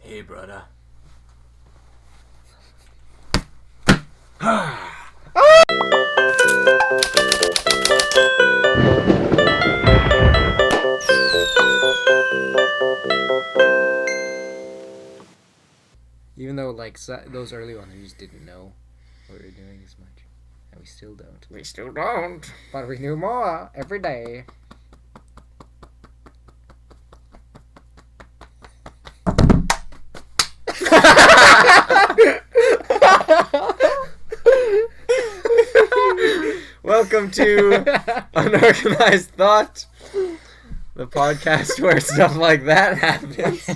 Hey, brother. Even though, like, those early ones, we just didn't know what we were doing as much. And we still don't. We still don't. But we knew more every day. Welcome to Unorganized Thought, the podcast where stuff like that happens.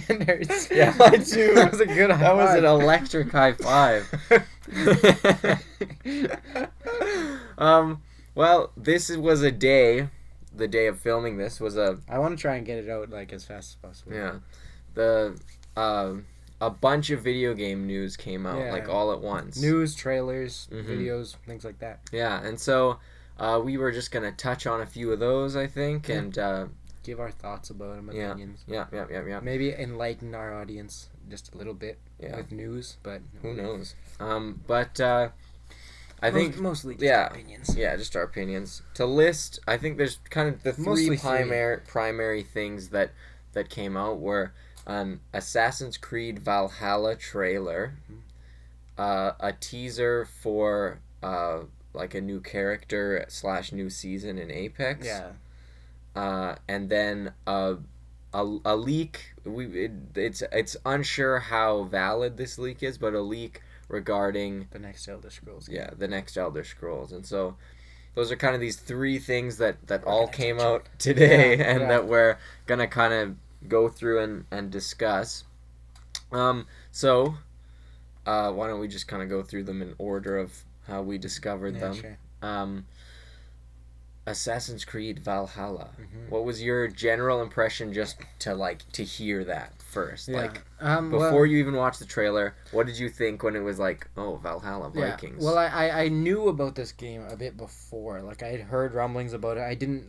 Yeah, I do. That was a good high That was five. an electric high five. Well, this was a day. The day of filming this was a I want to try and get it out, like, as fast as possible. a bunch of video game news came out, like, all at once. News, trailers, videos, things like that. Yeah, and so we were just going to touch on a few of those, I think, and give our thoughts about them, opinions. Yeah. Maybe enlighten our audience just a little bit with news, but who knows? I think mostly just our opinions. Yeah, just our opinions. To list, I think there's kind of the three primary things that came out were Assassin's Creed Valhalla trailer, a teaser for like a new character / new season in Apex. Yeah. And then a leak. It's unsure how valid this leak is, but a leak regarding the next Elder Scrolls game. Yeah, the next Elder Scrolls. And so those are kind of these three things that all came out today that we're gonna kind of go through and discuss. So why don't we just kind of go through them in order of how we discovered them. Sure. Assassin's Creed Valhalla. What was your general impression just to hear that first? Before you even watched the trailer, what did you think when it was like, oh, Valhalla, Vikings? Yeah. Well, I knew about this game a bit before. Like, I had heard rumblings about it. I didn't,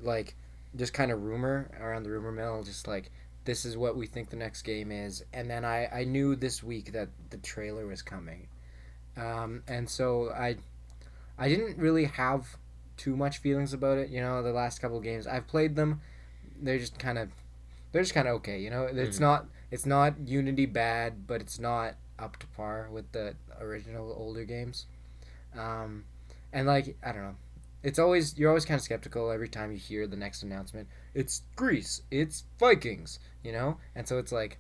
just kind of rumor around the rumor mill, just this is what we think the next game is. And then I knew this week that the trailer was coming. And so I didn't really have too much feelings about it. The last couple of games I've played them, they're just kind of okay. It's not Unity bad, but it's not up to par with the original older games. And I don't know, you're always kind of skeptical every time you hear the next announcement. It's Greece, it's Vikings, and so it's like,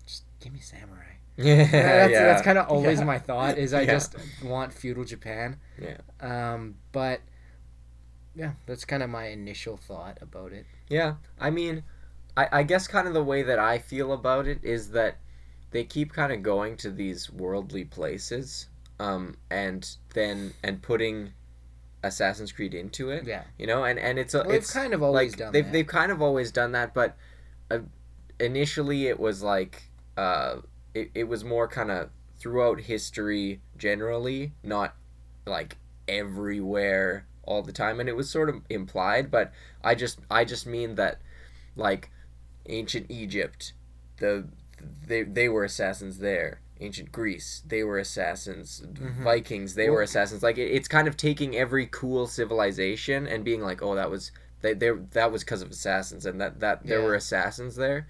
just give me samurai. That's kind of always my thought. Is I just want feudal Japan. But yeah, that's kind of my initial thought about it. Yeah, I mean, I guess kind of the way that I feel about it is that they keep kind of going to these worldly places, and putting Assassin's Creed into it. Yeah. And it's they've kind of always done that. They've kind of always done that, but initially it was it was more kind of throughout history generally, not everywhere all the time, and it was sort of implied, but I just mean that ancient Egypt, they were assassins there. Ancient Greece, they were assassins. Vikings, they were assassins. It's kind of taking every cool civilization and being like, oh, that was because of assassins, and that there were assassins there,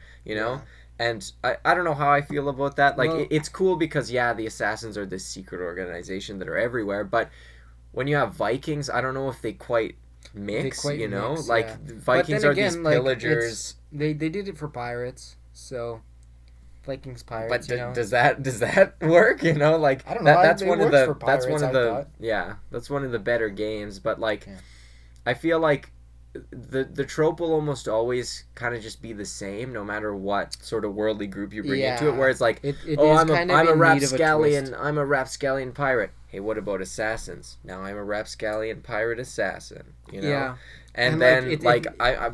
And I don't know how I feel about that. It's cool because the assassins are this secret organization that are everywhere, but when you have Vikings, I don't know if they quite mix, Vikings are these pillagers. They did it for pirates, so Vikings pirates. But does that work? I don't know. That's one of the better games. But I feel like the trope will almost always kind of just be the same, no matter what sort of worldly group you bring into it. Where it's I'm a rapscallion pirate. Hey, what about assassins? Now I'm a rapscallion pirate assassin. Yeah. And then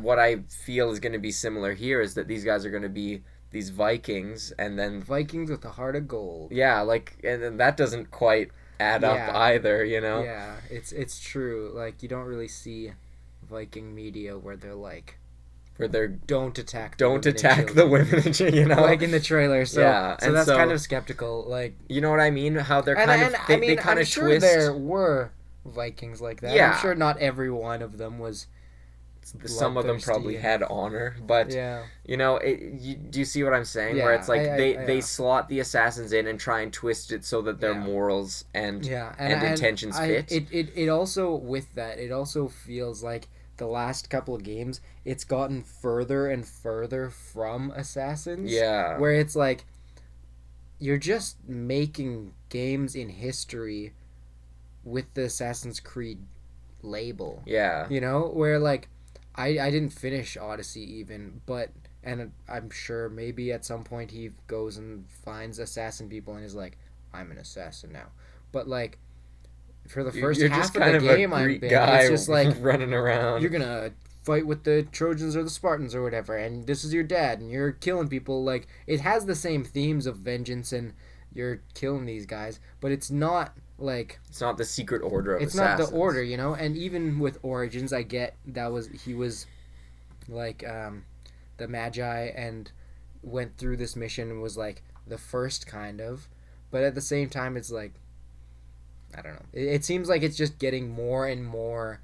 what I feel is going to be similar here is that these guys are going to be these Vikings, and then Vikings with a heart of gold. Yeah, and then that doesn't quite add up either. Yeah, it's true. You don't really see Viking media where they're where they're don't attack the women and children, you know, like in the trailer. So yeah, so that's kind of skeptical. Like, you know what I mean? How they're and, kind and of I mean, they kind I'm of sure twist. there were Vikings like that. Yeah. I'm sure not every one of them was. Some of them probably had honor, but yeah. you know, do you see what I'm saying? Yeah, where it's like they yeah. slot the assassins in and try and twist it so that their morals and intentions fit. It also, with that, it also feels like the last couple of games, it's gotten further and further from Assassins. Yeah. Where it's like, you're just making games in history with the Assassin's Creed label. Yeah. You know, where like, I didn't finish Odyssey even, but, and I'm sure maybe at some point he goes and finds assassin people and is like, I'm an assassin now. But like, for the first half of the game I'm in, it's just like running around. You're gonna fight with the Trojans or the Spartans or whatever, and this is your dad, and you're killing people. Like, it has the same themes of vengeance and you're killing these guys, but it's not like, it's not the secret order of it's assassins. not the order, you know. And even with Origins, I get he was like the Magi and went through this mission and was like the first kind of, but at the same time it's like, I don't know, it seems like it's just getting more and more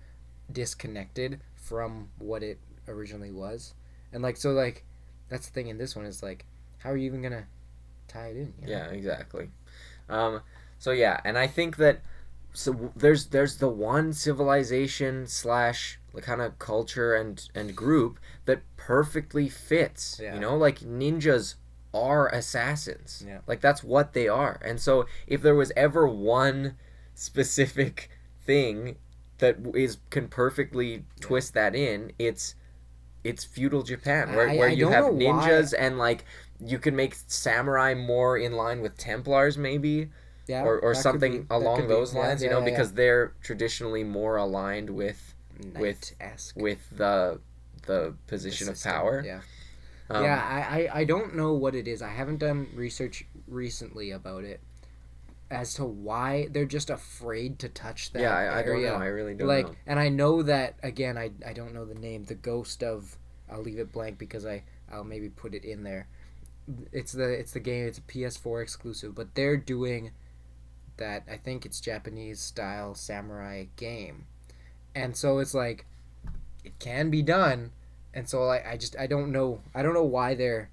disconnected from what it originally was. And like, so like, that's the thing in this one, is like, how are you even gonna tie it in, you know? Yeah, exactly. So yeah, and I think that there's the one civilization / kind of culture and group that perfectly fits. Yeah. You know, like ninjas are assassins. Yeah. Like that's what they are. And so if there was ever one specific thing that can perfectly twist that in, it's feudal Japan, where you have ninjas and like you can make samurai more in line with Templars maybe. Yeah, or something along those lines, you know, because they're traditionally more aligned with the position of power. Yeah. I don't know what it is. I haven't done research recently about it as to why they're just afraid to touch that area. I don't know. I really don't know. And I know that, again, I don't know the name. The Ghost of... I'll leave it blank because I'll maybe put it in there. It's the game. It's a PS4 exclusive, but they're doing that. I think it's Japanese style samurai game, and so it's like it can be done, and so I don't know why they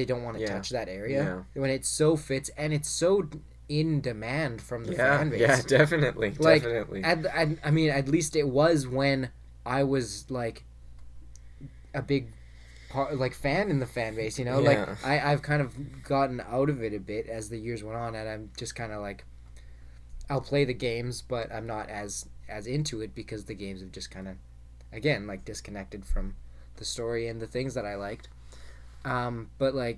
don't want to touch that area when it so fits and it's so in demand from the fan base. Yeah, definitely. I mean, at least it was when I was like a big fan in the fan base, you know. Like I've kind of gotten out of it a bit as the years went on, and I'm just kind of like, I'll play the games, but I'm not as into it because the games have just kind of, again, like disconnected from the story and the things that I liked. But like,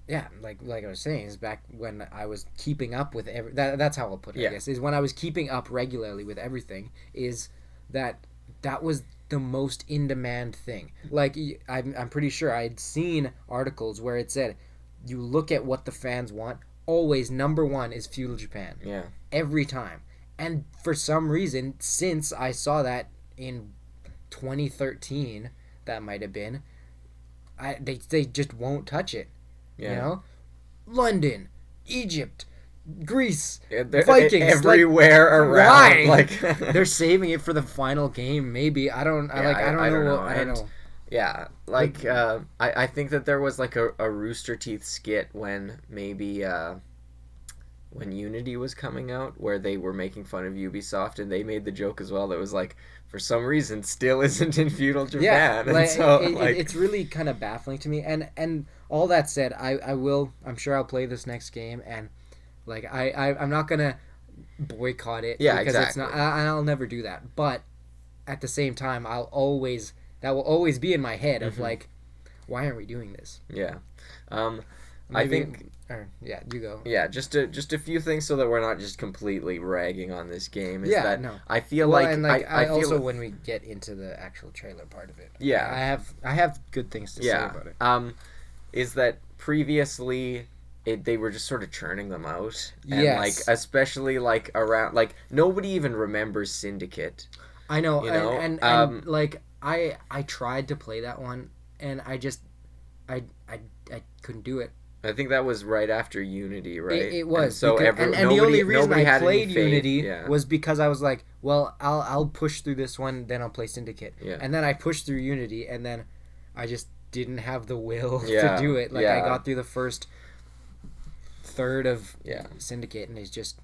yeah, like I was saying, is back when I was keeping up with that's how I'll put it. I guess is when I was keeping up regularly with everything. Is that was the most in demand thing. Like, I'm pretty sure I'd seen articles where it said, you look at what the fans want, always number one is feudal Japan. Yeah. Every time. And for some reason, since I saw that in 2013, that might have been, they just won't touch it. Yeah. You know? London, Egypt, Greece, Vikings, everywhere around. Why? Like they're saving it for the final game. Maybe I don't know. Yeah, like I think that there was like a Rooster Teeth skit when maybe when Unity was coming out, where they were making fun of Ubisoft, and they made the joke as well that was like, for some reason, still isn't in feudal Japan. Yeah, like, and so it's really kind of baffling to me. And all that said, I'm sure I'll play this next game, and like I'm not gonna boycott it. Yeah, because exactly. It's not. I'll never do that. But at the same time, that will always be in my head of like, why aren't we doing this? Yeah. I think. Yeah, you go. Yeah, just a few things so that we're not just completely ragging on this game. I feel I also when we get into the actual trailer part of it. Yeah. I have good things to say about it. Is that previously they were just sort of churning them out. And yes. like especially like around, like nobody even remembers Syndicate. I know, you know? and like I tried to play that one, and I couldn't do it. I think that was right after Unity, right? It was. And so because, and the only reason nobody I had any played faith. Unity Yeah. was because I was like, well, I'll push through this one, then I'll play Syndicate. Yeah. And then I pushed through Unity, and then I just didn't have the will Yeah. to do it. Like, Yeah. I got through the first third of Yeah. Syndicate, and it's just...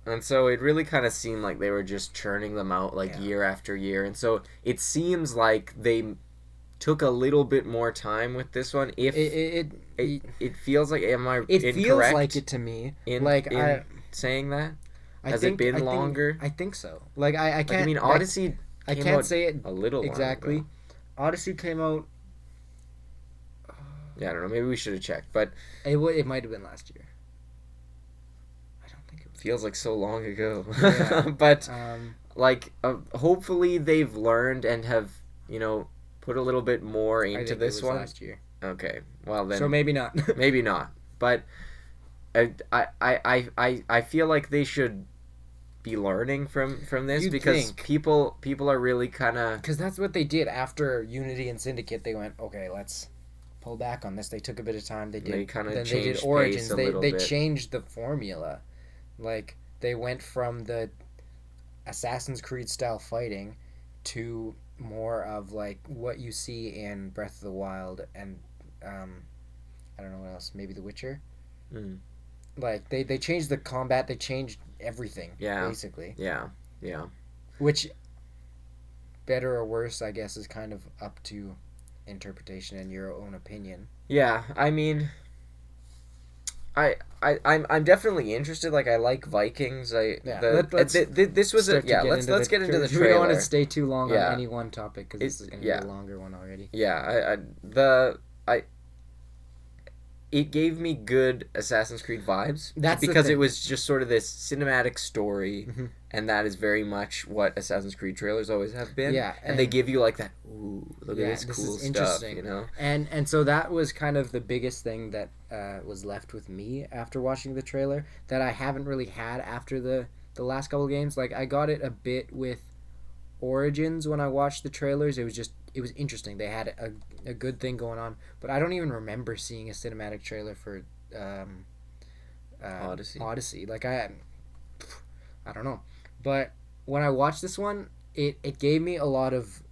And so it really kind of seemed like they were just churning them out like Yeah. year after year. And so it seems like they took a little bit more time with this one. If it feels like, am I It incorrect feels like it to me. in saying that? Has it been longer? I think so. Like, I can't... Like, I mean, Odyssey I came can't out say it a little exactly. while ago. Odyssey came out... Yeah, I don't know. Maybe we should have checked. But It might have been last year. I don't think it was. feels like so long ago. Yeah. But, Um, like, hopefully they've learned and have, put a little bit more I into think this it was one. last year. Okay. Well, then... So maybe not. Maybe not, but I feel like they should be learning from this You'd because think. people are really kind of Because that's what they did after Unity and Syndicate. They went, okay, let's pull back on this. They took a bit of time. They kinda then they changed did pace Origins. a little They bit. changed the formula. Like, they went from the Assassin's Creed style fighting to more of like what you see in Breath of the Wild and I don't know what else, maybe The Witcher. Mm. Like, they changed the combat. They changed everything. Yeah. Basically. yeah. Which, better or worse, I guess, is kind of up to interpretation and your own opinion. Yeah, I mean, I'm definitely interested. Like, I like Vikings. Let's get into the trailer. We don't want to stay too long Yeah. on any one topic because this is going to yeah. be a longer one already. Yeah, it gave me good Assassin's Creed vibes. That's the because thing. it was just sort of this cinematic story, Mhm. and that is very much what Assassin's Creed trailers always have been. Yeah, and they give you like that. Ooh, look Yeah, at this this cool is stuff. interesting. You know. And so that was kind of the biggest thing that was left with me after watching the trailer that I haven't really had after the last couple of games. Like, I got it a bit with Origins when I watched the trailers. It was interesting. They had a good thing going on, but I don't even remember seeing a cinematic trailer for Odyssey. Like, I don't know. But when I watched this one, it gave me a lot of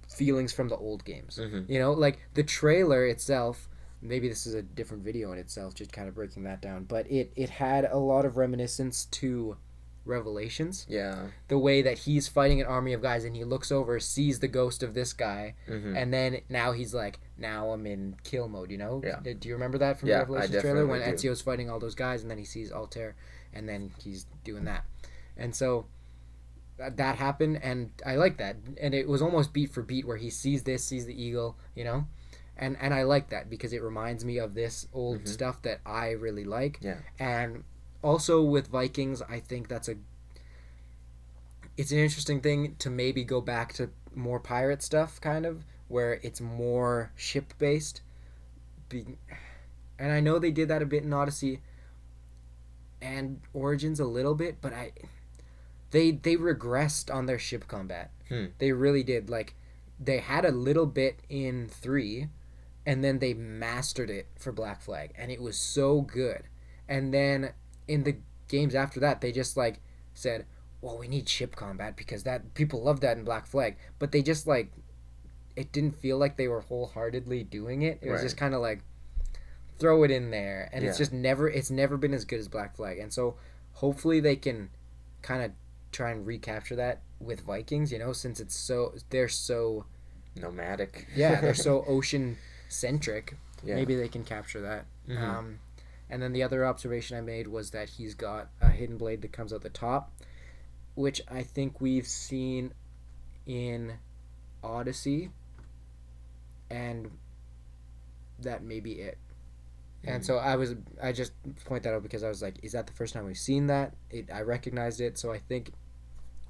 feelings from the old games. Mm-hmm. You know, like the trailer itself, maybe this is a different video in itself, just kind of breaking that down, but it had a lot of reminiscence to Revelations. Yeah. The way that he's fighting an army of guys and he looks over, sees the ghost of this guy, Mm-hmm. and then now he's like, now I'm in kill mode, you know? Yeah. Do you remember that from Yeah, the Revelations I trailer when definitely do. Ezio's fighting all those guys and then he sees Altair and then he's doing that. And so that happened and I like that. And it was almost beat for beat where he sees the eagle, you know? And I like that because it reminds me of this old Mhm. stuff that I really like. Yeah. And also with Vikings, I think it's an interesting thing to maybe go back to more pirate stuff, kind of, where it's more ship based. And I know they did that a bit in Odyssey and Origins a little bit, but they regressed on their ship combat. They really did. Like, they had a little bit in 3, and then they mastered it for Black Flag, and it was so good. And then in the games after that, they just like said, well, we need ship combat because that people love that in Black Flag, but they just like it didn't feel like they were wholeheartedly doing it. It was just kind of like throw it in there, and it's never been as good as Black Flag. And so hopefully they can kind of try and recapture that with Vikings, you know, since they're so nomadic. Yeah, they're so ocean centric. Yeah. Maybe they can capture that. Mm-hmm. And then the other observation I made was that he's got a hidden blade that comes out the top, which I think we've seen in Odyssey, and that may be it. And so I just point that out because I was like, is that the first time we've seen that? I recognized it, so I think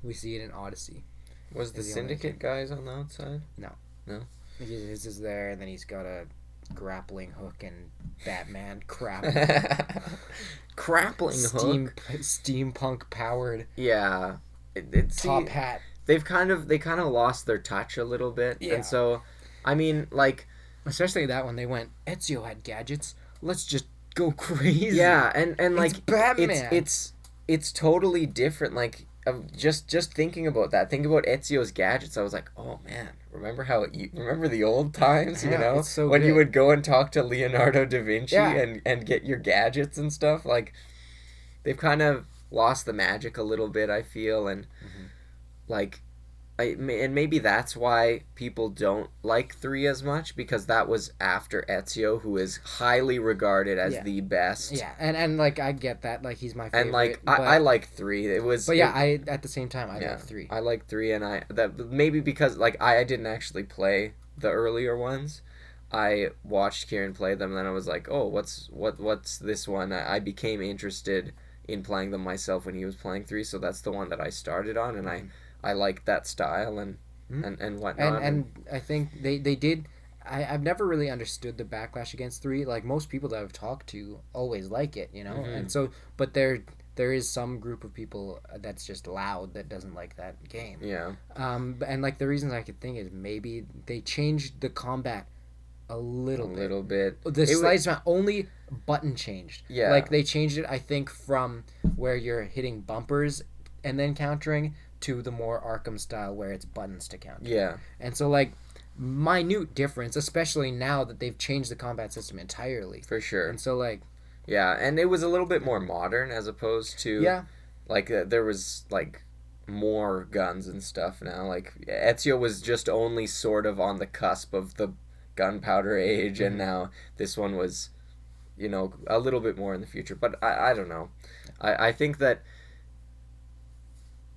we see it in Odyssey. Was the Syndicate guys on the outside? No. No? His is there, and then he's got a grappling hook and Batman crap. Grappling hook? Steampunk powered Yeah. It top hat. they kind of lost their touch a little bit, Yeah. and so, I mean, like, especially that when they went, Ezio had gadgets. Let's just go crazy. yeah, and like it's Batman. It's totally different. Like, just thinking about that, think about Ezio's gadgets. I was like, oh man, remember the old times, Yeah, you know, it's so when good. you would go and talk to Leonardo da Vinci Yeah. and get your gadgets and stuff. Like, they've kind of lost the magic a little bit, I feel, and like. And maybe that's why people don't like 3 as much, because that was after Ezio, who is highly regarded as Yeah. the best. Yeah, and like I get that, like he's my favorite. And like but, I like 3. It was. But yeah, I at the same time I yeah, like 3. I like 3, and that maybe because like I didn't actually play the earlier ones. I watched Kieran play them, and then I was like, oh, what's this one? I became interested in playing them myself when he was playing 3, so that's the one that I started on, and I liked that style and whatnot. And I think they did. I've never really understood the backlash against 3. Like most people that I've talked to always like it, you know. And so, but there is some group of people that's just loud that doesn't like that game. Yeah. And like the reasons I could think is maybe they changed the combat a little bit. The slides only button changed. Yeah. Like they changed it, I think, from where you're hitting bumpers and then countering to the more Arkham style where it's buttons to counter. Yeah. And so like minute difference, especially now that they've changed the combat system entirely. For sure. And so like yeah, and it was a little bit more modern as opposed to like there was like more guns and stuff now. Like Ezio was just only sort of on the cusp of the gunpowder age, and now this one was, you know, a little bit more in the future. But I don't know. I think that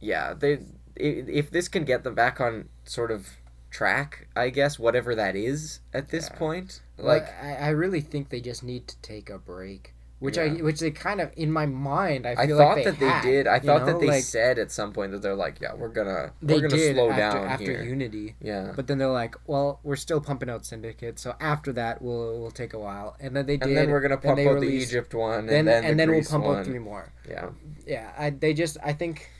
if this can get them back on sort of track, I guess, whatever that is at this point. Like I really think they just need to take a break. Which they kind of, in my mind, I feel thought like they that they did. I thought that they like, said at some point that they're like, yeah, we're gonna did slow down after here. Unity. Yeah. But then they're like, well, we're still pumping out Syndicate, so after that we'll take a while. And then they did. And then we're gonna pump out the Egypt one, and then the Greece we'll pump one. out 3 more. Yeah. Yeah. I think,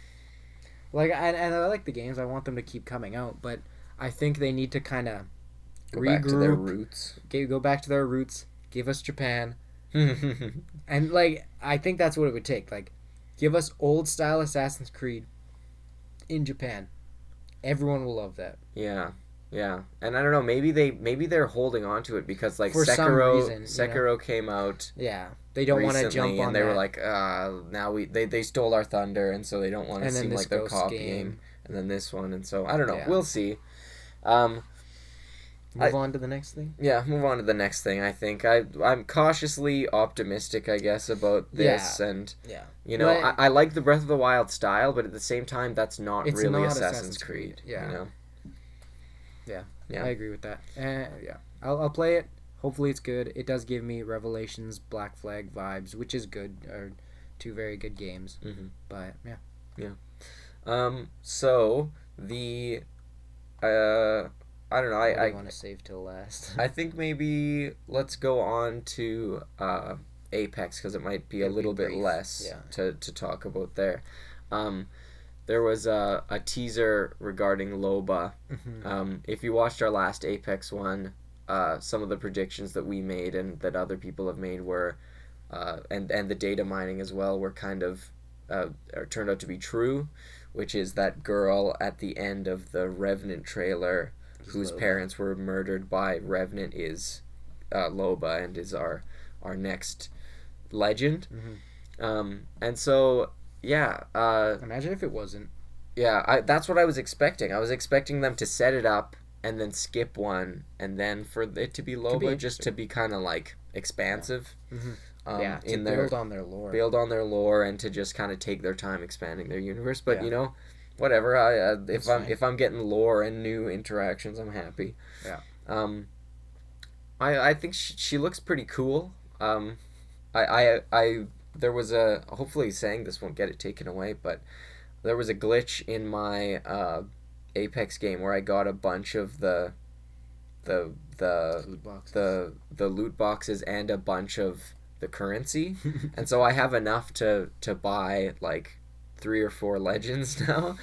like, and I like the games. I want them to keep coming out, but I think they need to kind of Go back to their roots. Go back to their roots. Give us Japan. And like I think that's what it would take. Like, give us old style Assassin's Creed in Japan. Everyone will love that. Yeah, and I don't know. Maybe they're holding on to it because like for Sekiro, some reason, Sekiro came out. Yeah, they don't want to jump on. And they were like, now they stole our thunder, and so they don't want to seem like they're copying. Game. And then this one, and so I don't know. Yeah. We'll see. Move on to the next thing? Yeah, move on to the next thing, I think. I'm cautiously optimistic, I guess, about this. And, you know, I like the Breath of the Wild style, but at the same time, that's not really Assassin's Creed. Yeah. You know? Yeah, I agree with that. I'll play it. Hopefully it's good. It does give me Revelations, Black Flag vibes, which is good. Are 2 very good games. Mm-hmm. But, yeah. So, the... I don't know. I want to save till last. I think maybe let's go on to Apex because it might be a little bit less to talk about there. There was a teaser regarding Loba. Mm-hmm. If you watched our last Apex one, some of the predictions that we made and that other people have made were, and the data mining as well, were kind of turned out to be true, which is that girl at the end of the Revenant trailer, whose parents were murdered by Revenant, is Loba and is our next legend. Mm-hmm. And so, imagine if it wasn't. Yeah, that's what I was expecting. I was expecting them to set it up and then skip one, and then for it to be Loba, just to be kind of like expansive. Yeah. Mm-hmm. To build on their lore. Build on their lore and to just kind of take their time expanding their universe. But, you know... Whatever. If I'm getting lore and new interactions, I'm happy. Yeah. I think she looks pretty cool. There was a, hopefully saying this won't get it taken away, but there was a glitch in my Apex game where I got a bunch of the loot boxes and a bunch of the currency, and so I have enough to buy like 3 or 4 legends now,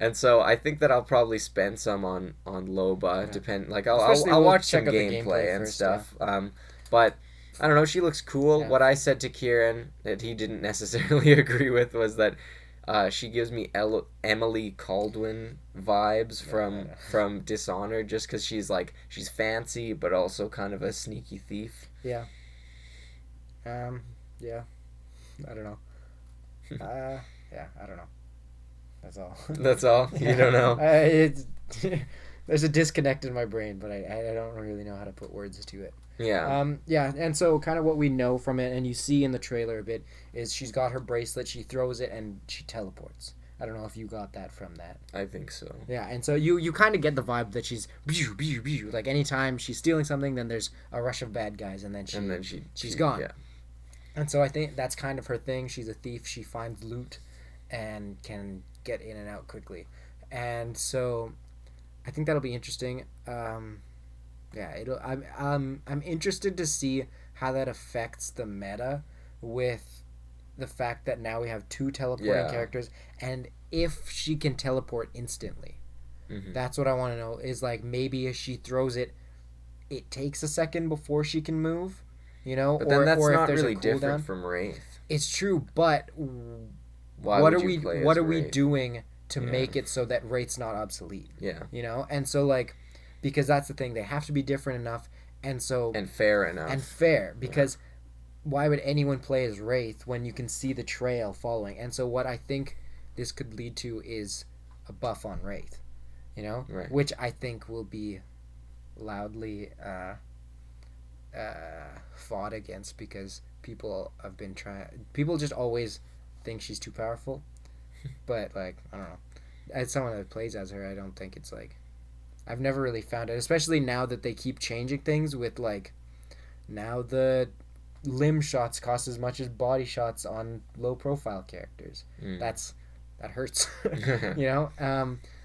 And so I think that I'll probably spend some on Loba. Yeah. Depend like Especially I'll we'll watch check some out the gameplay gameplay and first, stuff. But I don't know. She looks cool. Yeah. What I said to Kieran that he didn't necessarily agree with was that she gives me Emily Caldwin vibes from Dishonored, just because she's fancy but also kind of a sneaky thief. Yeah. Yeah. I don't know. Yeah, I don't know. That's all. That's all. You don't know. There's a disconnect in my brain, but I don't really know how to put words to it. Yeah. Yeah, and so kind of what we know from it, and you see in the trailer a bit, is she's got her bracelet, she throws it, and she teleports. I don't know if you got that from that. I think so. Yeah, and so you kind of get the vibe that she's like anytime she's stealing something, then there's a rush of bad guys, and then she's gone. Yeah. And so I think that's kind of her thing. She's a thief. She finds loot and can get in and out quickly. And so I think that'll be interesting. I'm interested to see how that affects the meta with the fact that now we have two teleporting characters, and if she can teleport instantly. Mm-hmm. That's what I want to know, is like maybe if she throws it, it takes a second before she can move. But then that's or not if there's really a cooldown. different from Wraith. It's true, but what are we doing to make it so that Wraith's not obsolete? Yeah. And so because that's the thing, they have to be different enough, and fair enough. And fair, because why would anyone play as Wraith when you can see the trail following? And so what I think this could lead to is a buff on Wraith, right. Which I think will be loudly fought against, because people just always think she's too powerful. But I don't know, as someone that plays as her, I don't think it's I've never really found it, especially now that they keep changing things with now the limb shots cost as much as body shots on low profile characters. That hurts.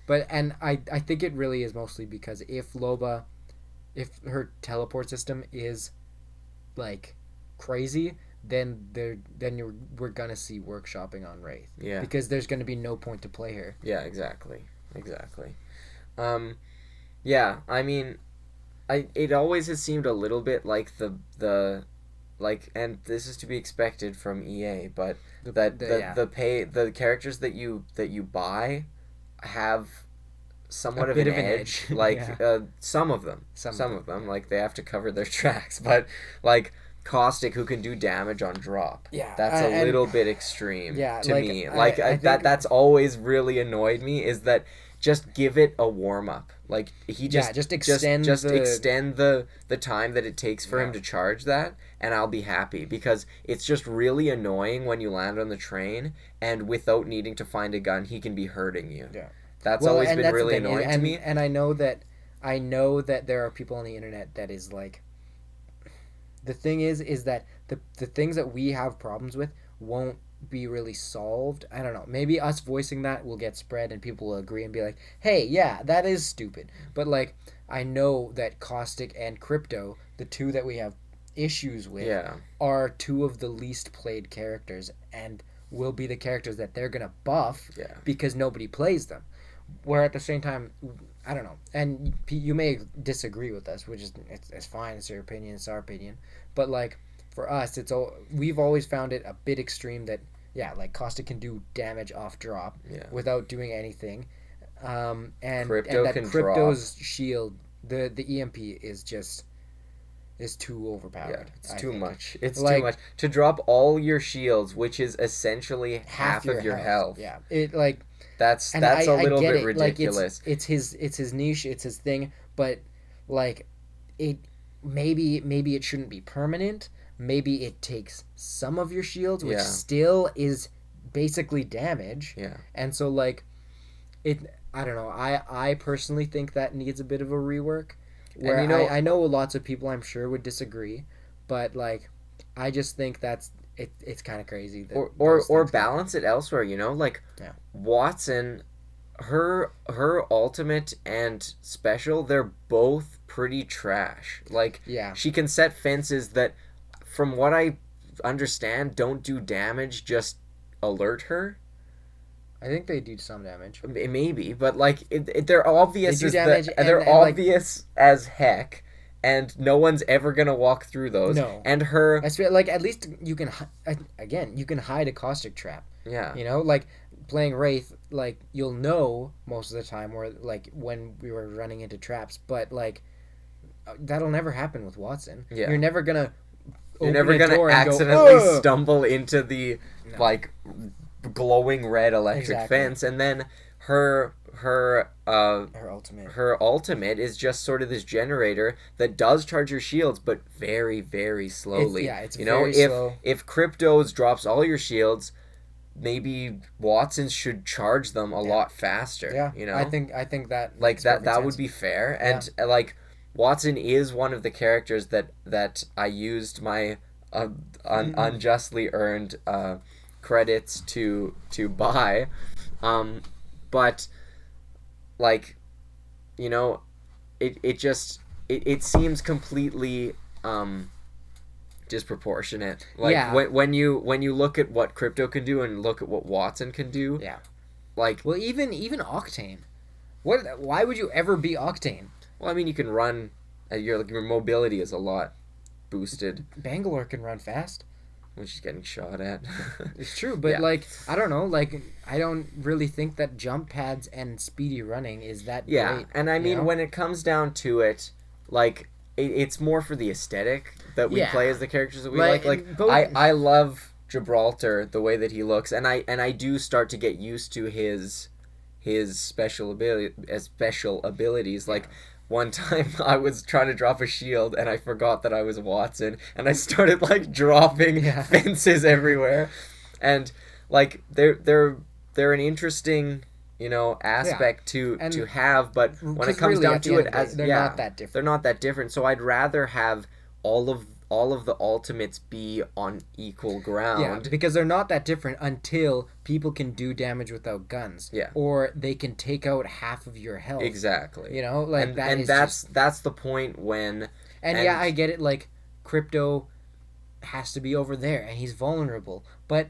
But I think it really is mostly because if her teleport system is crazy, then we're gonna see workshopping on Wraith. Yeah. Because there's gonna be no point to play her. Yeah, exactly. Yeah, I mean, it always has seemed a little bit like the and this is to be expected from EA, but the characters that you buy have somewhat of an edge. Some of them, they have to cover their tracks, but Caustic, who can do damage on drop. Yeah, that's a little bit extreme to me. That's always really annoyed me, is that just give it a warm up. Just extend the time that it takes for him to charge that, and I'll be happy, because it's just really annoying when you land on the train and without needing to find a gun, he can be hurting you. Yeah. That's always been really annoying to me. And I know that there are people on the internet that is the thing is that the things that we have problems with won't be really solved. I don't know. Maybe us voicing that will get spread and people will agree and be like, hey, yeah, that is stupid. But I know that Caustic and Crypto, the two that we have issues with, are two of the least played characters, and will be the characters that they're gonna buff because nobody plays them. Where at the same time, I don't know, and you may disagree with us, which is it's fine. It's your opinion. It's our opinion. But for us, we've always found it a bit extreme that Caustic can do damage off drop without doing anything, and that Crypto's shield, the EMP is too overpowered. Yeah, it's too much. It's too much to drop all your shields, which is essentially half of your health. Yeah, that's a little bit ridiculous. It's his niche, it's his thing, but it maybe it shouldn't be permanent. Maybe it takes some of your shields, which still is basically damage. Yeah. And so I don't know. I personally think that needs a bit of a rework. Where I know lots of people I'm sure would disagree, but I just think it's kind of crazy that or balance it elsewhere, Watson, her ultimate and special, they're both pretty trash. She can set fences that, from what I understand, don't do damage, just alert her. I think they do some damage. Maybe, but like they're obvious. They do as damage, they're and, obvious as heck, and no one's ever gonna walk through those. No. And her, I swear, like, at least you can again, you can hide a caustic trap. yeah, You know, like playing Wraith, like you'll know most of the time, or like when we were running into traps, but like that'll never happen with Watson. Yeah. You're never gonna. you're open never a gonna door and go, accidentally "Ugh!" stumble into the No. like glowing red electric Exactly. fence, and then her Her ultimate. her ultimate is just sort of this generator that does charge your shields, but very, very slowly. It's you know, very if slow. if Crypto's drops all your shields, maybe Watson's should charge them a lot faster. Yeah, you know, I think that like makes that perfect that would sense. be fair, and like Watson is one of the characters that I used my unjustly earned credits to buy, but like, you know, it seems completely disproportionate. Like Yeah. when you look at what Crypto can do and look at what Watson can do, Yeah. like, Well, even Octane. Why would you ever be Octane? well, I mean, you can run. Your mobility is a lot boosted Bangalore can run fast. when she's getting shot at. It's true, but Yeah. like I don't know, like I don't really think that jump pads and speedy running is that Yeah, great. and I mean, you know? when it comes down to it, like it's more for the aesthetic that we Yeah. play as the characters that we Like, like. both- I love Gibraltar the way that he looks, and I do start to get used to his special abilities. Like one time I was trying to drop a shield and I forgot that I was Watson, and I started like dropping Yeah. fences everywhere, and like they're an interesting, you know, aspect to And- have, but when it 'cause comes really, down at the to end it, of the day, as they're yeah, not that different. they're not that different. So I'd rather have all of the ultimates be on equal Yeah, ground. because they're not that different until people can do damage without guns. Yeah. Or they can take out half of your health. Exactly. You know, like and that and is that's the point when And yeah, I get it. Like Crypto has to be over there, and he's vulnerable. But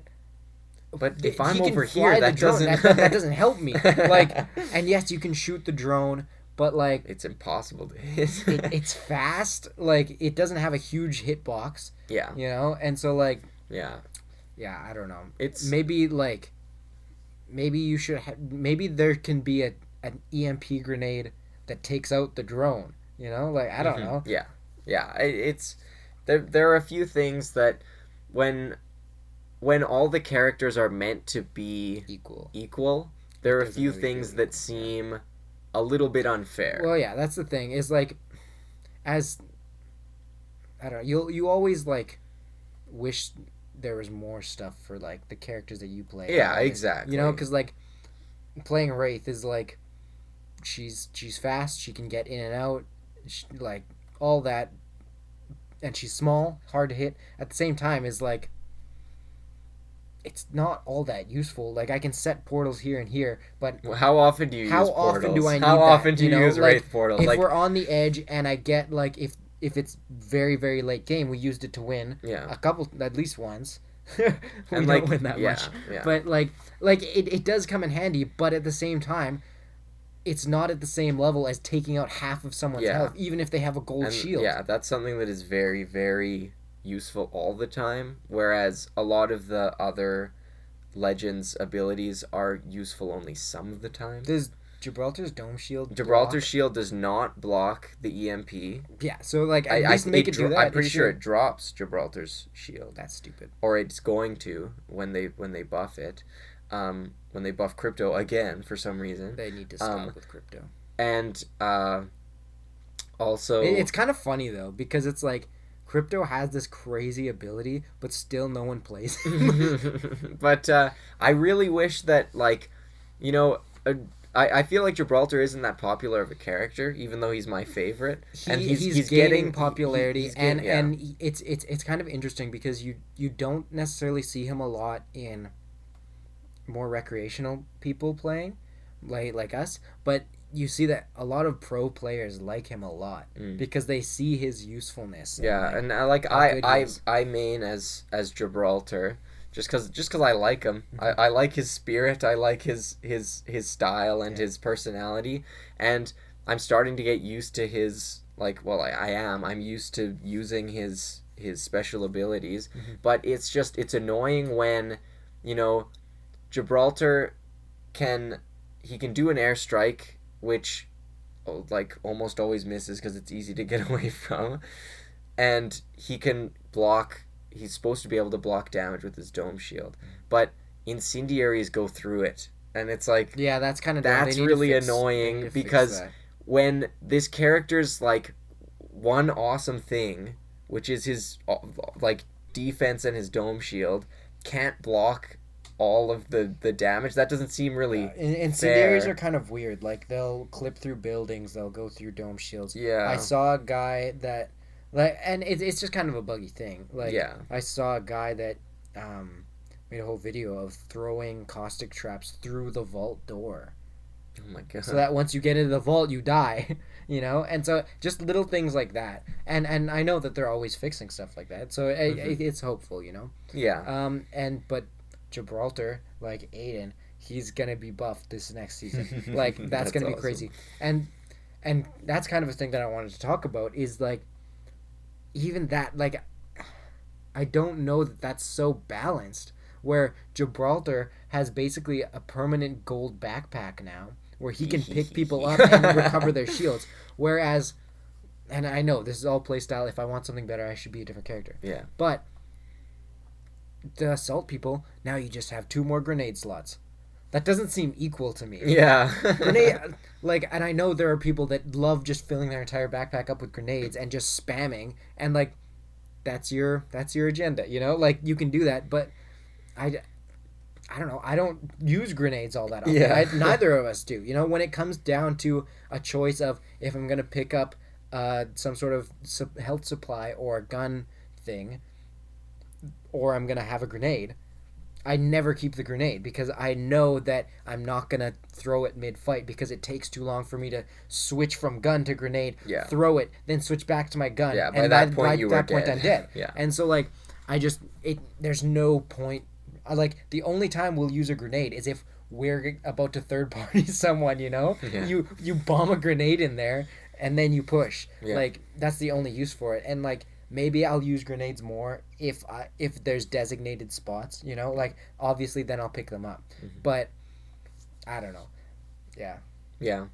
if I'm he can over fly here, the that drone. doesn't that doesn't help me. Like, and yes, you can shoot the drone, but like it's impossible to hit. it's fast. Like it doesn't have a huge hitbox. Yeah. You know, and so like Yeah. yeah, I don't know. It's Maybe like maybe you should maybe there can be an EMP grenade that takes out the drone. You know, like I don't know. Yeah. Yeah. It's there are a few things that when all the characters are meant to be Equal. there are a doesn't few really things do that seem a little bit unfair. Well, yeah, that's the thing. Is like, as I don't know, you always like wish there was more stuff for like the characters that you play. Yeah, Like, exactly. You know, because like playing Wraith is like she's fast. She can get in and out, like all that, and she's small, hard to hit. At the same time, is like it's not all that useful. Like I can set portals here and here, but How often do you use portals? often do I need How that, often do you you know? use Like, Wraith portals? if Like, we're on the edge and I get like if it's very very late game, we used it to win yeah. a couple at least once. we And, don't like, win that yeah, much, yeah. but like it does come in handy. But at the same time, it's not at the same level as taking out half of someone's Yeah. health, even if they have a gold And, shield. yeah, that's something that is very, very useful all the time. Whereas a lot of the other Legends abilities are useful only some of the time. Does Gibraltar's dome shield Gibraltar's block? shield does not block the EMP. Yeah, so like at least make it do that. I'm pretty sure should. it drops Gibraltar's shield, That's stupid. or it's going to when they buff it, when they buff Crypto again for some reason. They need to stop with Crypto. And also, It's kind of funny though, because it's like Crypto has this crazy ability, but still no one plays him. but I really wish that, like, you know, I feel like Gibraltar isn't that popular of a character, even though he's my favorite. And he's gaining popularity, he's getting- yeah. and it's kind of interesting because you don't necessarily see him a lot in more recreational people playing, like us, but you see that a lot of pro players like him a lot because they see his usefulness. Yeah, and how good he is. I main as Gibraltar, just cause I like him. I like his spirit. I like his style and his personality, and I'm starting to get used to his like. Well, I am. I'm used to using his special abilities, but it's annoying when, you know, Gibraltar can do an airstrike, which like almost always misses because it's easy to get away from, and he can block. He's supposed to be able to block damage with his dome shield, but incendiaries go through it, and it's like Yeah, that's kind of that's really annoying because when this character's like one awesome thing, which is his like defense and his dome shield, can't block all of the damage. That doesn't seem really incendiaries fair. are kind of weird. Like they'll clip through buildings, they'll go through dome shields. Yeah. I saw a guy that like, and it's just kind of a buggy thing. Like Yeah. I saw a guy that made a whole video of throwing caustic traps through the vault door. Oh my god. So that once you get into the vault, you die, you know? And so just little things like that. And I know that they're always fixing stuff like that. So it's hopeful, you know? Yeah. But Gibraltar, like Aidan, he's going to be buffed this next season. Like, that's going to be awesome. crazy. And that's kind of a thing that I wanted to talk about is, like, even that, like, I don't know that that's so balanced, where Gibraltar has basically a permanent gold backpack now, where he can pick people up and recover their shields. Whereas, and I know this is all playstyle. If I want something better, I should be a different character. Yeah. But the assault people, now you just have 2 more grenade slots. That doesn't seem equal to me. Yeah. Grenade, like, and I know there are people that love just filling their entire backpack up with grenades and just spamming, and like, that's your agenda, you know? Like, you can do that, but I don't know. I don't use grenades all that often. Yeah. Neither of us do. You know, when it comes down to a choice of if I'm going to pick up some sort of health supply or a gun thing, or I'm going to have a grenade, I never keep the grenade because I know that I'm not going to throw it mid-fight because it takes too long for me to switch from gun to grenade, throw it, then switch back to my gun. Yeah, by that point I'm dead. Yeah. And so, like, there's no point. Like, the only time we'll use a grenade is if we're about to third-party someone, you know? Yeah. You bomb a grenade in there, and then you push. Yeah. Like, that's the only use for it. And, like, maybe I'll use grenades more if there's designated spots, you know? Like, obviously, then I'll pick them up. Mm-hmm. But, I don't know. Yeah. Yeah.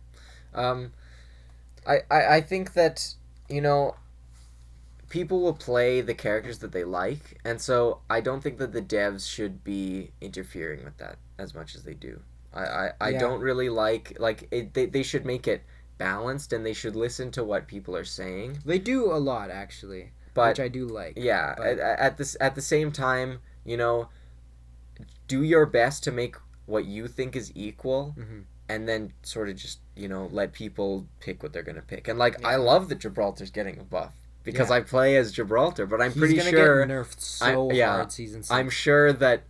I think that, you know, people will play the characters that they like, and so I don't think that the devs should be interfering with that as much as they do. I don't really like it, they should make it balanced, and they should listen to what people are saying. They do a lot, actually, which I do like. Yeah, but at the same time, you know, do your best to make what you think is equal, and then sort of just, you know, let people pick what they're going to pick. And, like, I love that Gibraltar's getting a buff. Because I play as Gibraltar, but I'm pretty sure get nerfed so hard season 6. I'm sure that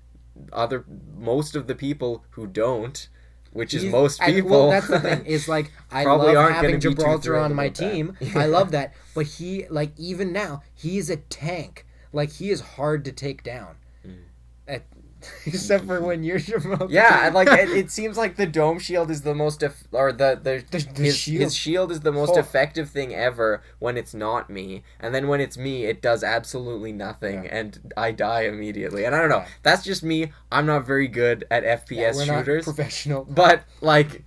most of the people who don't, which is most people, well, that's the thing. Is like I love having Gibraltar on my team. Yeah. I love that, but he, like, even now he's a tank. Like, he is hard to take down. Except for when you're Gibraltar. Yeah, and like it seems like the dome shield is the most his shield is the most effective thing ever when it's not me, and then when it's me, it does absolutely nothing, and I die immediately. And I don't know, that's just me. I'm not very good at FPS we're shooters, not professional, but like.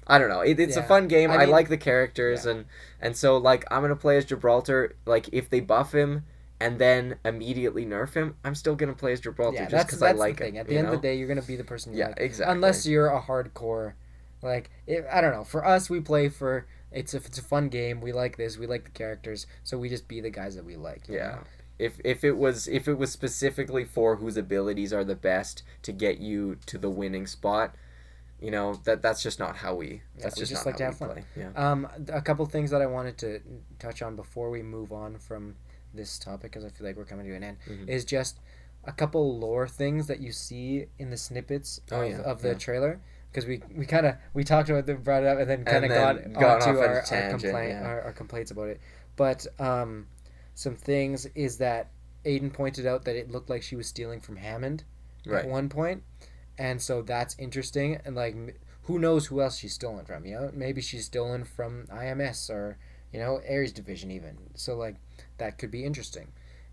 I don't know. It's a fun game. I mean, like the characters, and so like I'm gonna play as Gibraltar. Like if they buff him and then immediately nerf him, I'm still gonna play as Gibraltar just because I like him. At the end of the day, you're gonna be the person you like. Exactly. Unless you're a hardcore, like, I don't know. For us, we play for it's a fun game. We like this. We like the characters, so we just be the guys that we like. You know? If it was specifically for whose abilities are the best to get you to the winning spot, you know, that's just not how we. That's just not like how to have we fun. play. Yeah. A couple things that I wanted to touch on before we move on from this topic, because I feel like we're coming to an end, is just a couple lore things that you see in the snippets of the trailer, because we talked about them, brought it up, and then kind of got onto our complaints about it. But some things is that Aiden pointed out that it looked like she was stealing from Hammond Right. at one point, and so that's interesting. And like, who knows who else she's stolen from? You know, maybe she's stolen from IMS or Ares Division even. So like, that could be interesting.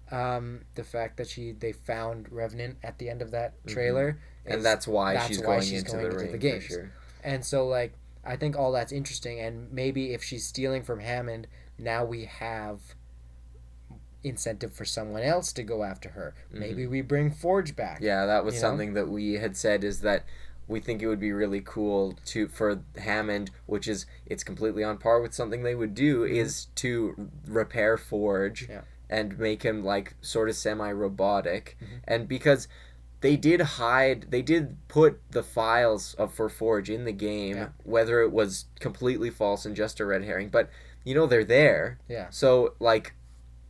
The fact that they found Revenant at the end of that trailer, and that's why she's going into the ring games. for sure. And so like, I think all that's interesting. And maybe if she's stealing from Hammond, now we have incentive for someone else to go after her. Maybe we bring Forge back. Yeah, that was something that we had said, is that we think it would be really cool for Hammond, which is, it's completely on par with something they would do, is to repair Forge and make him like sort of semi-robotic. And because they did put the files for Forge in the game, whether it was completely false and just a red herring, but they're there. Yeah. So like,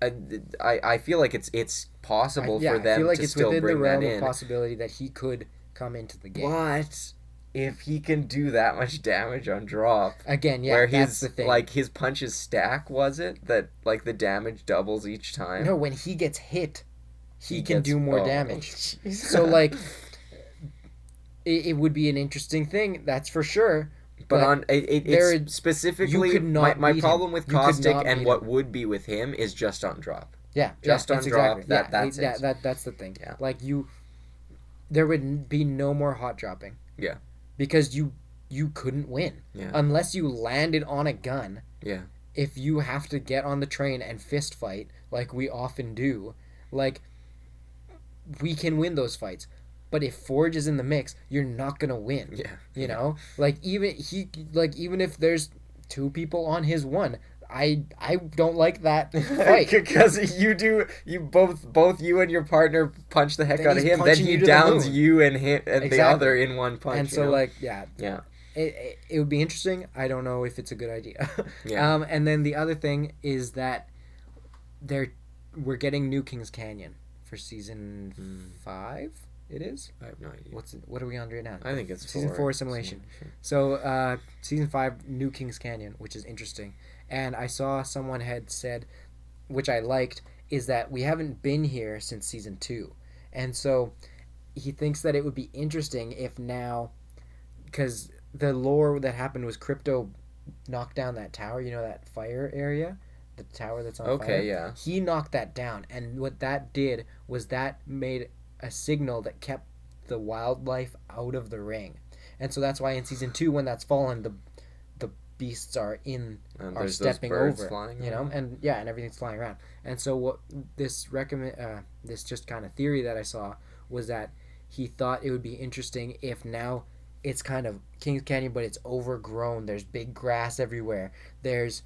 I feel like it's possible for them to still bring that in. I feel like it's within the realm of possibility that he could come into the game. But if he can do that much damage on drop, again, where that's the thing. Like his punches stack, was it that like the damage doubles each time? No, when he gets hit, he can do more damage. Geez. So like, it would be an interesting thing, that's for sure. But on it's specifically, my problem with Caustic and what would be with him is just on drop. Yeah, just on drop. Exactly. That's the thing. Yeah. Like there would be no more hot dropping. Yeah. Because you couldn't win unless you landed on a gun. Yeah. If you have to get on the train and fist fight like we often do, like, we can win those fights. But if Forge is in the mix, you're not gonna win. Yeah. Like, even if there's two people on his one, I don't like that fight. Because both you and your partner punch the heck out of him, then he downs you and him and the other in one punch. And so like, yeah. It would be interesting. I don't know if it's a good idea. Yeah. And then the other thing is that we're getting New King's Canyon for season 5. It is? I have no idea. What are we on right now? I think it's season 4 simulation. So season 5, New King's Canyon, which is interesting. And I saw someone had said, which I liked, is that we haven't been here since season 2. And so he thinks that it would be interesting if now, because the lore that happened was Crypto knocked down that tower, that fire area, the tower that's on fire. Okay, yeah. He knocked that down, and what that did was that made a signal that kept the wildlife out of the ring. And so that's why in season 2, when that's fallen, the beasts are stepping over, and everything's flying around. And so what this just kind of theory that I saw was that he thought it would be interesting if now it's kind of King's Canyon, but it's overgrown. There's big grass everywhere. There's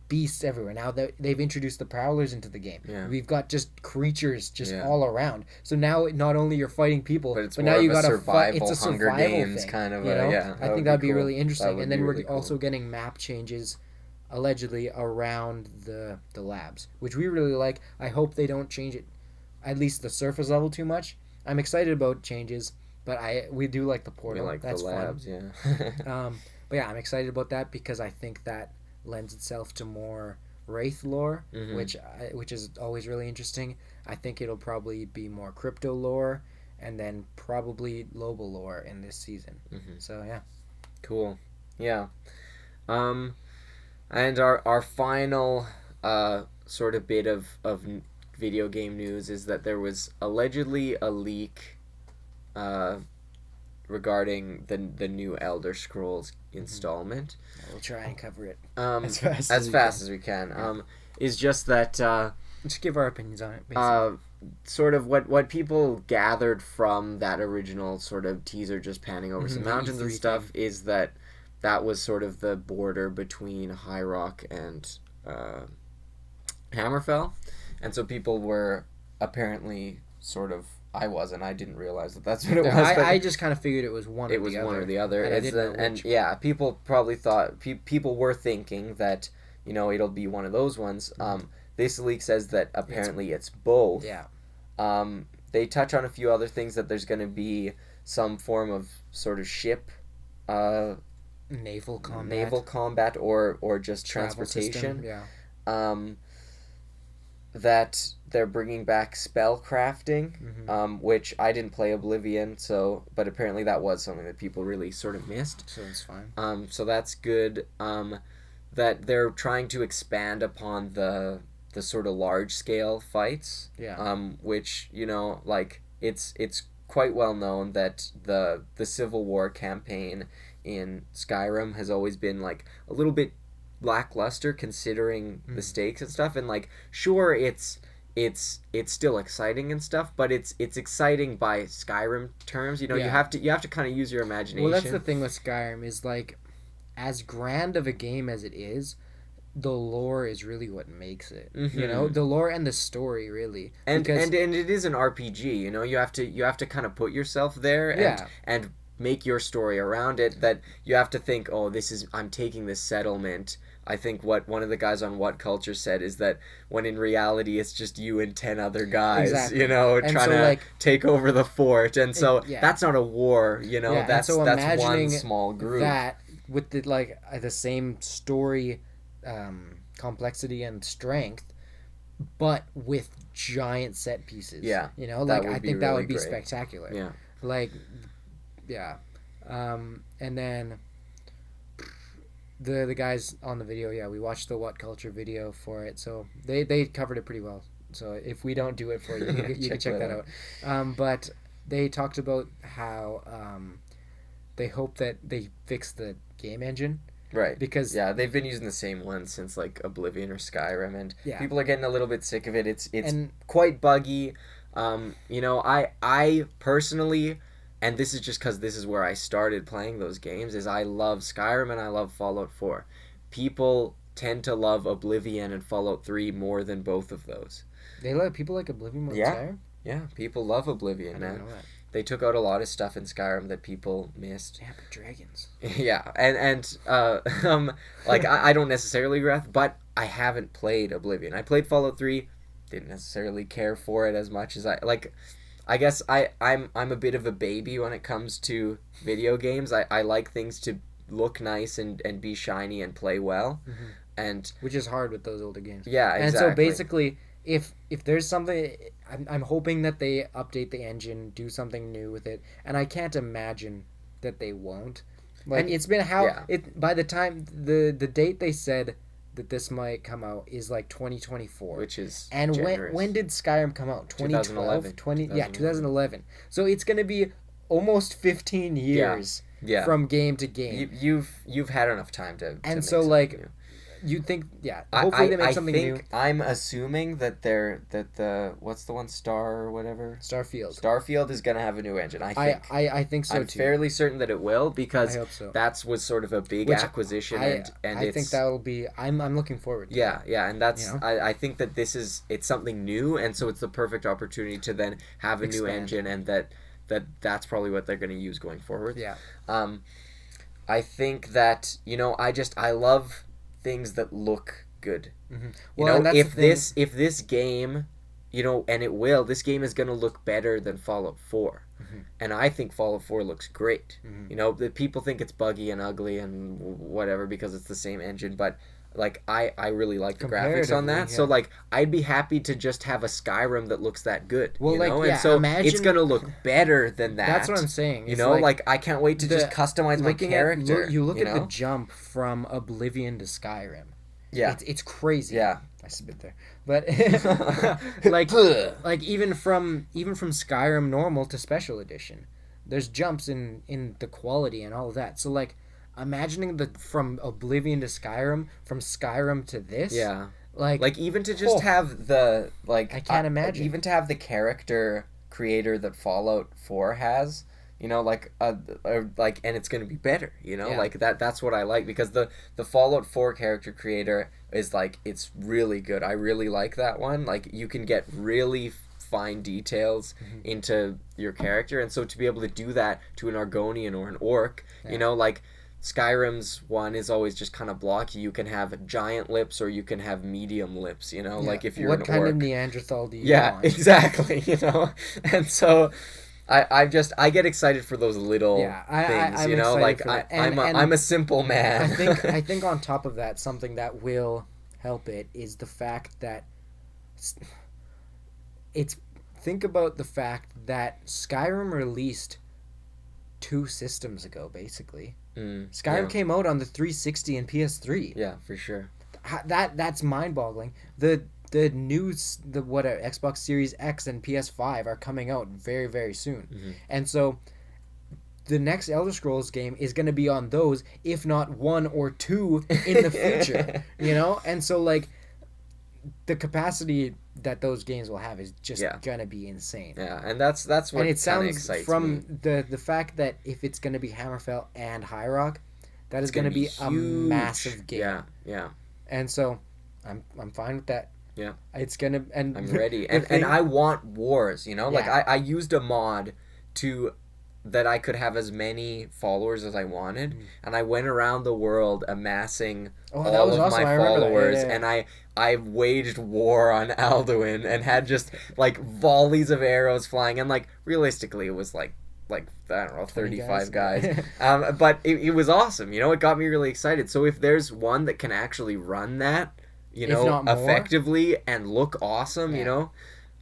beasts everywhere. Now they've introduced the prowlers into the game. Yeah. We've got just creatures all around. So now not only you're fighting people, but now you got to fight. It's a Hunger survival Games thing, kind of. I think that'd be cool. Really interesting. And then we're really also getting map changes, allegedly, around the labs, which we really like. I hope they don't change it, at least the surface level, too much. I'm excited about changes, but we do like the portal. We like That's the labs, fun. yeah. But yeah, I'm excited about that because I think that lends itself to more Wraith lore, which is always really interesting. I think it'll probably be more Crypto lore, and then probably Lobo lore in this season. So yeah, cool. Yeah, and our final sort of bit of video game news is that there was allegedly a leak regarding the new Elder Scrolls installment. We'll try and cover it as fast as we can. Is just that just give our opinions on it, basically. Sort of what people gathered from that original sort of teaser, just panning over some mountains and stuff, is that was sort of the border between High Rock and Hammerfell, and so people were apparently sort of. I didn't realize that's what it was. I just kind of figured it was one or the other. And people probably thought, people were thinking that, it'll be one of those ones. This leak says that apparently it's both. Yeah. They touch on a few other things, that there's going to be some form of sort of ship naval combat or just transportation. System, yeah. that they're bringing back spell crafting, which I didn't play Oblivion, but apparently that was something that people really sort of missed. So it's fine. So that's good. That they're trying to expand upon the sort of large scale fights. Yeah. Which, like it's quite well known that the Civil War campaign in Skyrim has always been like a little bit lackluster considering the stakes and stuff, and like sure it's still exciting and stuff, but it's exciting by Skyrim terms. You have to kind of use your imagination. Well, that's the thing with Skyrim is like, as grand of a game as it is, the lore is really what makes it. The lore and the story really. And it is an RPG. You have to kind of put yourself there and make your story around it. That you have to think, oh, I'm taking this settlement. I think what one of the guys on What Culture said is that when in reality it's just you and 10 other guys, exactly. Trying to take over the fort. And so that's not a war, that's so that's one small group. That with the same story complexity and strength, but with giant set pieces. Yeah. I think that would be great. spectacular. Yeah. And then the guys on the video, we watched the What Culture video for it, so they covered it pretty well. So if we don't do it for you, you can check that out. But they talked about how they hope that they fix the game engine. Right. Because they've been using the same one since like Oblivion or Skyrim, and people are getting a little bit sick of it. It's quite buggy. I personally, and this is just because this is where I started playing those games, is I love Skyrim and I love Fallout 4. People tend to love Oblivion and Fallout 3 more than both of those. People like Oblivion more than Skyrim? Yeah, people love Oblivion, man. I didn't know that. They took out a lot of stuff in Skyrim that people missed. Yeah, but dragons. Yeah, and I don't necessarily regret, but I haven't played Oblivion. I played Fallout 3, didn't necessarily care for it as much as I guess I'm a bit of a baby when it comes to video games. I like things to look nice and be shiny and play well. And which is hard with those older games. Yeah, exactly. And so basically, if there's something, I'm hoping that they update the engine, do something new with it, and I can't imagine that they won't. It's been by the time the date they said that this might come out is like 2024, which is and generous. when did Skyrim come out? 2012, 2011. So it's gonna be almost 15 years from game to game. You've had enough time to and so like. New. You think, hopefully they make something new. I'm assuming that what's the one, Star or whatever? Starfield is going to have a new engine, I think. I think so, I'm too. fairly certain that it will, because I hope so. That was sort of a big acquisition. I think that will be, I'm looking forward to it. Yeah, and that's, I think that it's something new, and so it's the perfect opportunity to then have a new engine, and that's probably what they're going to use going forward. Yeah. I think that, I love things that look good. Well, if this game, and it will, this game is going to look better than Fallout 4. And I think Fallout 4 looks great. The people think it's buggy and ugly and whatever because it's the same engine, but I really like the graphics on that. So I'd be happy to just have a Skyrim that looks that good. And so it's going to look better than that. That's what I'm saying. I can't wait to just customize my character. You look at the jump from Oblivion to Skyrim. Yeah. It's crazy. Yeah. I spit there. But even from Skyrim normal to special edition, there's jumps in the quality and all of that. So imagining from Oblivion to Skyrim, from Skyrim to this. Yeah. Even to just have the I can't imagine. Even to have the character creator that Fallout 4 has, and it's going to be better, that's what I like, because the Fallout 4 character creator is it's really good. I really like that one. You can get really fine details into your character, and so to be able to do that to an Argonian or an orc, Skyrim's one is always just kind of blocky. You can have giant lips or you can have medium lips, if you're an orc. What kind of Neanderthal do you want? Yeah, exactly, And so I get excited for those little things, I'm a simple man. I think on top of that, something that will help it is the fact that it's think about the fact that Skyrim released 2 systems ago, basically. Skyrim came out on the 360 and PS3. Yeah, for sure. That's mind-boggling. The Xbox Series X and PS5 are coming out very, very soon, and so the next Elder Scrolls game is going to be on those, if not 1 or 2 in the future. And so like the capacity that those games will have is just gonna be insane. Yeah, and that's what and it sounds excites from me. the fact that if it's gonna be Hammerfell and High Rock, that is gonna be a massive game. Yeah. And so, I'm fine with that. Yeah. It's gonna and I'm ready, and I want wars. Like I used a mod that I could have as many followers as I wanted, and I went around the world amassing all of my followers, and I waged war on Alduin and had just like volleys of arrows flying, and like realistically it was like I don't know, 35 guys. But it was awesome, it got me really excited. So if there's one that can actually run that, effectively and look awesome,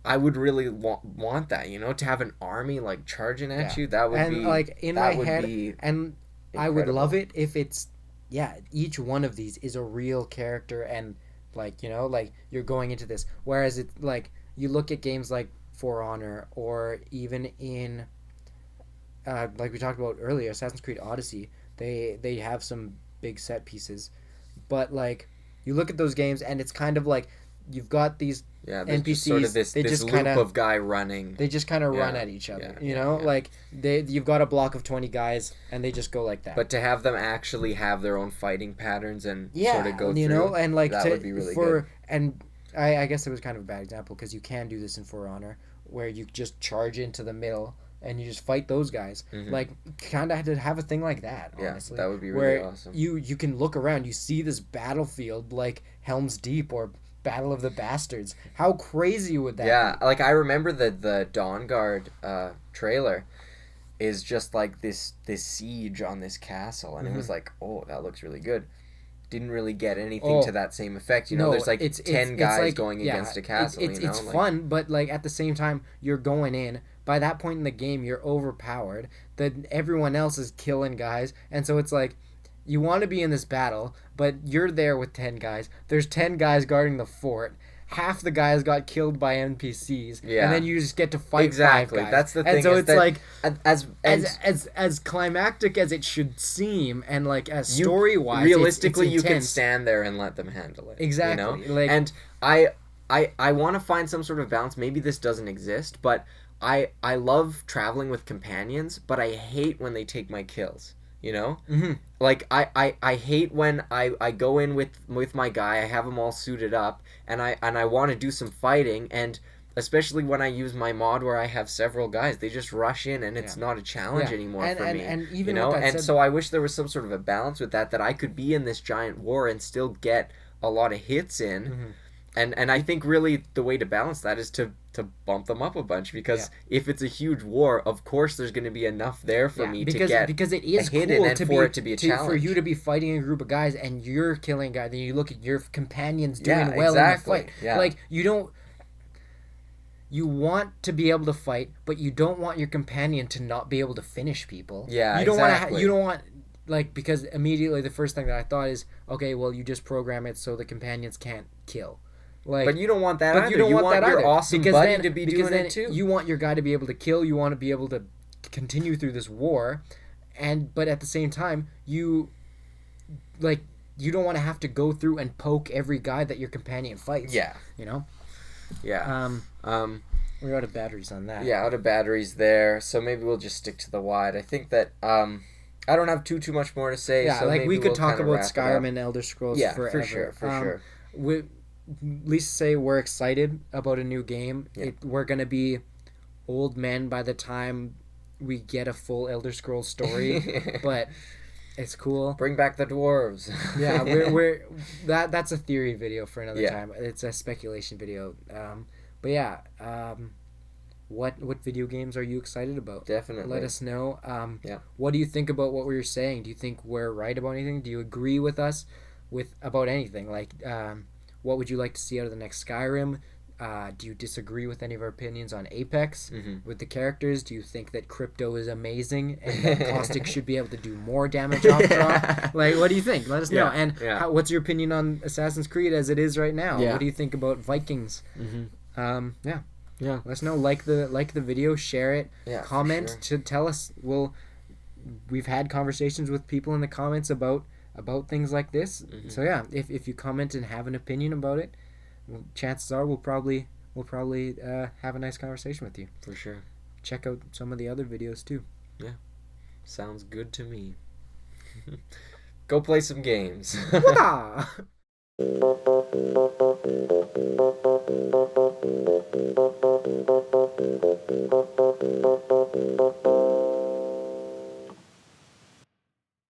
I would really want that, to have an army like charging at you. That would be like in my head, and incredible. I would love it if it's each one of these is a real character, and like like you're going into this. Whereas it's like you look at games like For Honor, or even in like we talked about earlier, Assassin's Creed Odyssey. They have some big set pieces, but like you look at those games and it's kind of like you've got these NPCs. Just sort of this loop of guy running. They just kind of run at each other. Like you've got a block of 20 guys and they just go like that. But to have them actually have their own fighting patterns and sort of go through, and like that would be really good. And I guess it was kind of a bad example because you can do this in For Honor where you just charge into the middle and you just fight those guys. Like, kind of had to have a thing like that, honestly. Yeah, that would be really awesome. You can look around, you see this battlefield like Helm's Deep or Battle of the Bastards. How crazy would that be? Yeah, like I remember the Dawn Guard trailer is just like this siege on this castle, and it was like, oh, that looks really good. Didn't really get anything to that same effect. There's like 10 guys going against a castle. It's fun, but like at the same time, you're going in. By that point in the game, you're overpowered. That everyone else is killing guys, and so it's like you want to be in this battle, but you're there with 10 guys. There's 10 guys guarding the fort. Half the guys got killed by NPCs, and then you just get to fight 5 guys. That's the thing. And so it's like as climactic as it should seem, and like as story wise, realistically, it's you can stand there and let them handle it. Exactly. And I want to find some sort of balance. Maybe this doesn't exist, but I love traveling with companions, but I hate when they take my kills. Like I hate when I go in with my guy, I have them all suited up, and I want to do some fighting, and especially when I use my mod where I have several guys, they just rush in and it's not a challenge anymore for me. And even with that said, so I wish there was some sort of a balance with that I could be in this giant war and still get a lot of hits in. And I think really the way to balance that is to bump them up a bunch, because if it's a huge war, of course there's going to be enough there for me to get because it is a hit cool in, and for it to be a challenge. For you to be fighting a group of guys and you're killing guys, and you look at your companions doing well in the fight. Yeah. Like you want to be able to fight, but you don't want your companion to not be able to finish people. Yeah, you don't want like, because immediately the first thing that I thought is, okay, well, you just program it so the companions can't kill. Like, but you don't want that either. You want your awesome buddy to be doing it too. You want your guy to be able to kill. You want to be able to continue through this war, but at the same time, you don't want to have to go through and poke every guy that your companion fights. Yeah. Yeah. We're out of batteries on that. Yeah, out of batteries there. So maybe we'll just stick to the wide. I think that I don't have too much more to say. Yeah, so like we could talk about Skyrim and and Elder Scrolls forever. For sure. At least say we're excited about a new game. Yeah. We're gonna be old men by the time we get a full Elder Scrolls story, but it's cool. Bring back the dwarves. Yeah, we're that's a theory video for another time. It's a speculation video. But yeah, what video games are you excited about? Definitely. Let us know. What do you think about what we were saying? Do you think we're right about anything? Do you agree with us about anything? Like, what would you like to see out of the next Skyrim? Do you disagree with any of our opinions on Apex with the characters? Do you think that Crypto is amazing and that Caustic should be able to do more damage off drop? Like, what do you think? Let us know. And what's your opinion on Assassin's Creed as it is right now? What do you think about Vikings? Yeah. Let us know. Like the video, share it, comment to tell us. We've had conversations with people in the comments about things like this. So yeah, if you comment and have an opinion about it, chances are we'll probably have a nice conversation with you. For sure. Check out some of the other videos too. Yeah. Sounds good to me. Go play some games.